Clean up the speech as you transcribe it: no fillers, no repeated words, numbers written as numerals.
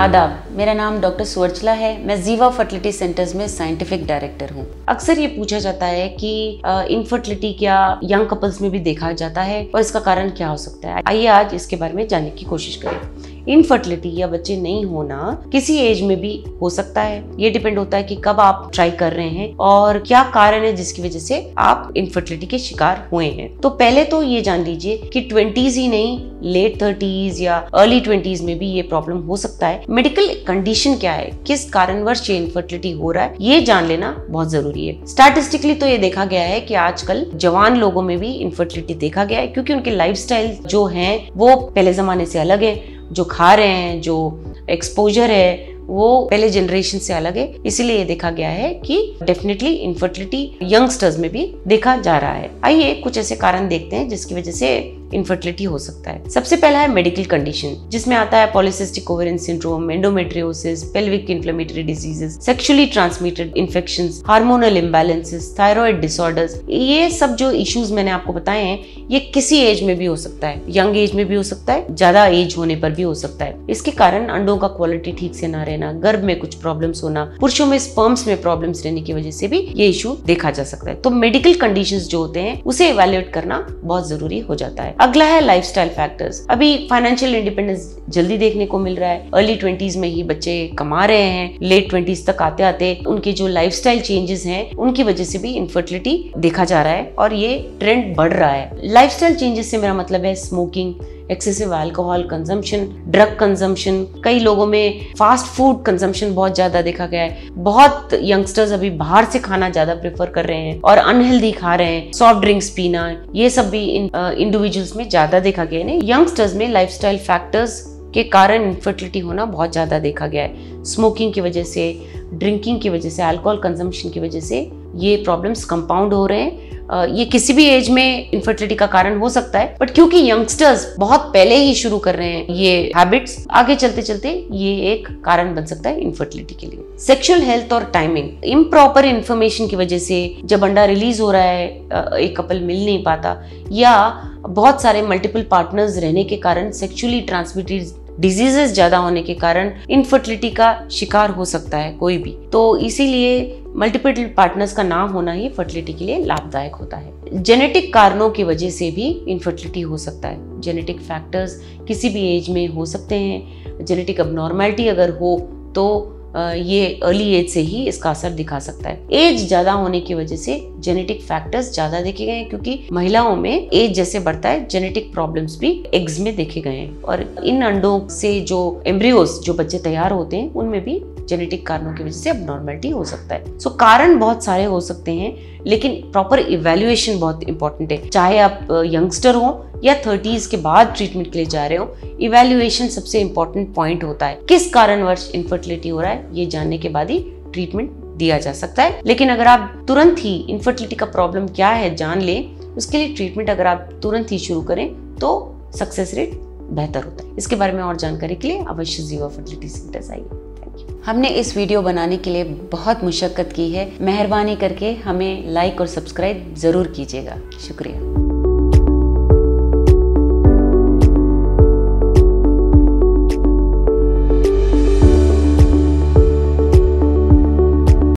आदाब, मेरा नाम डॉक्टर सुवर्चला है। मैं जीवा फर्टिलिटी सेंटर्स में साइंटिफिक डायरेक्टर हूँ। अक्सर ये पूछा जाता है कि इनफर्टिलिटी क्या यंग कपल्स में भी देखा जाता है और इसका कारण क्या हो सकता है। आइए आज इसके बारे में जानने की कोशिश करें। इनफर्टिलिटी या बच्चे नहीं होना किसी एज में भी हो सकता है। ये डिपेंड होता है कि कब आप ट्राई कर रहे हैं और क्या कारण है जिसकी वजह से आप इनफर्टिलिटी के शिकार हुए हैं। तो पहले तो ये जान लीजिए कि 20s ही नहीं, लेट 30s या अर्ली 20s में भी ये प्रॉब्लम हो सकता है। मेडिकल कंडीशन क्या है, किस कारणवश ये इनफर्टिलिटी हो रहा है, ये जान लेना बहुत जरूरी है। स्टैटिस्टिकली तो ये देखा गया है कि आजकल जवान लोगों में भी इनफर्टिलिटी देखा गया है, क्योंकि उनके लाइफस्टाइल जो है वो पहले जमाने से अलग है। जो खा रहे हैं, जो एक्सपोजर है वो पहले जनरेशन से अलग है। इसीलिए देखा गया है कि डेफिनेटली इनफर्टिलिटी यंगस्टर्स में भी देखा जा रहा है। आइए कुछ ऐसे कारण देखते हैं जिसकी वजह से इनफर्टिलिटी हो सकता है। सबसे पहला है मेडिकल कंडीशन, जिसमें आता है polycystic ovarian syndrome, endometriosis, pelvic inflammatory diseases, sexually transmitted infections, hormonal imbalances, thyroid disorders. ये सब जो इश्यूज मैंने आपको बताए हैं ये किसी एज में भी हो सकता है। यंग एज में भी हो सकता है, ज्यादा एज होने पर भी हो सकता है। इसके कारण अंडों का क्वालिटी ठीक से ना रहना, गर्भ में कुछ प्रॉब्लम्स होना, पुरुषों में स्पर्म्स में प्रॉब्लम्स रहने की वजह से भी ये इशू देखा जा सकता है। तो मेडिकल कंडीशंस जो होते हैं उसे इवैल्यूएट करना बहुत जरूरी हो जाता है। अगला है लाइफस्टाइल फैक्टर्स। अभी फाइनेंशियल इंडिपेंडेंस जल्दी देखने को मिल रहा है। अर्ली 20s में ही बच्चे कमा रहे हैं, लेट 20s तक आते आते उनके जो लाइफस्टाइल चेंजेस हैं उनकी वजह से भी इनफर्टिलिटी देखा जा रहा है और ये ट्रेंड बढ़ रहा है। लाइफस्टाइल चेंजेस से मेरा मतलब है smoking, excessive alcohol consumption, drug consumption. कई लोगों में फास्ट फूड कंजम्पशन बहुत ज्यादा देखा गया है। बहुत यंगस्टर्स अभी बाहर से खाना ज्यादा प्रेफर कर रहे हैं और अनहेल्दी खा रहे हैं। सॉफ्ट ड्रिंक्स पीना, ये सब भी इंडिविजुअल्स में ज्यादा देखा गया है। यंगस्टर्स में लाइफस्टाइल फैक्टर्स के कारण इनफर्टिलिटी होना बहुत ज्यादा देखा गया है। स्मोकिंग की वजह से, ड्रिंकिंग की वजह से, अल्कोहल कंजम्पशन की वजह से ये प्रॉब्लम्स कंपाउंड हो रहे हैं। ये किसी भी एज में इनफर्टिलिटी का कारण हो सकता है, बट क्योंकि यंगस्टर्स बहुत पहले ही शुरू कर रहे हैं ये हैबिट्स, आगे चलते चलते ये एक कारण बन सकता है इनफर्टिलिटी के लिए। सेक्सुअल हेल्थ और टाइमिंग, इम्प्रॉपर इंफॉर्मेशन की वजह से जब अंडा रिलीज हो रहा है एक कपल मिल नहीं पाता, या बहुत सारे मल्टीपल पार्टनर्स रहने के कारण सेक्सुअली ट्रांसमिटेड डिजीजेस ज्यादा होने के कारण इनफर्टिलिटी का शिकार हो सकता है कोई भी। तो इसीलिए मल्टीपल पार्टनर्स का ना होना ही फर्टिलिटी के लिए लाभदायक होता है। जेनेटिक कारणों की वजह से भी इनफर्टिलिटी हो सकता है। जेनेटिक फैक्टर्स किसी भी एज में हो सकते हैं। जेनेटिक अबनॉर्मलिटी अगर हो तो ये अर्ली एज से ही इसका असर दिखा सकता है। एज ज्यादा होने की वजह से जेनेटिक फैक्टर्स ज्यादा देखे गए हैं, क्योंकि महिलाओं में एज जैसे बढ़ता है जेनेटिक प्रॉब्लम्स भी एग्स में देखे गए हैं और इन अंडों से जो एम्ब्रियोस, जो बच्चे तैयार होते हैं, उनमें भी जेनेटिक कारणों की वजह से अबनॉर्मलिटी हो सकता है। सो कारण बहुत सारे हो सकते हैं, लेकिन प्रॉपर इवैल्यूएशन बहुत इंपॉर्टेंट है। चाहे आप यंगस्टर हो या 30s के बाद ट्रीटमेंट के लिए जा रहे हो, इवैल्यूएशन सबसे इंपॉर्टेंट पॉइंट होता है। किस कारणवश इनफर्टिलिटी हो रहा है ये जानने के बाद ही ट्रीटमेंट दिया जा सकता है। लेकिन अगर आप तुरंत ही इनफर्टिलिटी का प्रॉब्लम क्या है जान लें, उसके लिए ट्रीटमेंट अगर आप तुरंत ही शुरू करें तो सक्सेस रेट बेहतर होता है। इसके बारे में और जानकारी के लिए अवश्य जीवा फर्टिलिटी सेंटर्स आइए। हमने इस वीडियो बनाने के लिए बहुत मुशक्कत की है। मेहरबानी करके हमें लाइक और सब्सक्राइब जरूर कीजिएगा। शुक्रिया।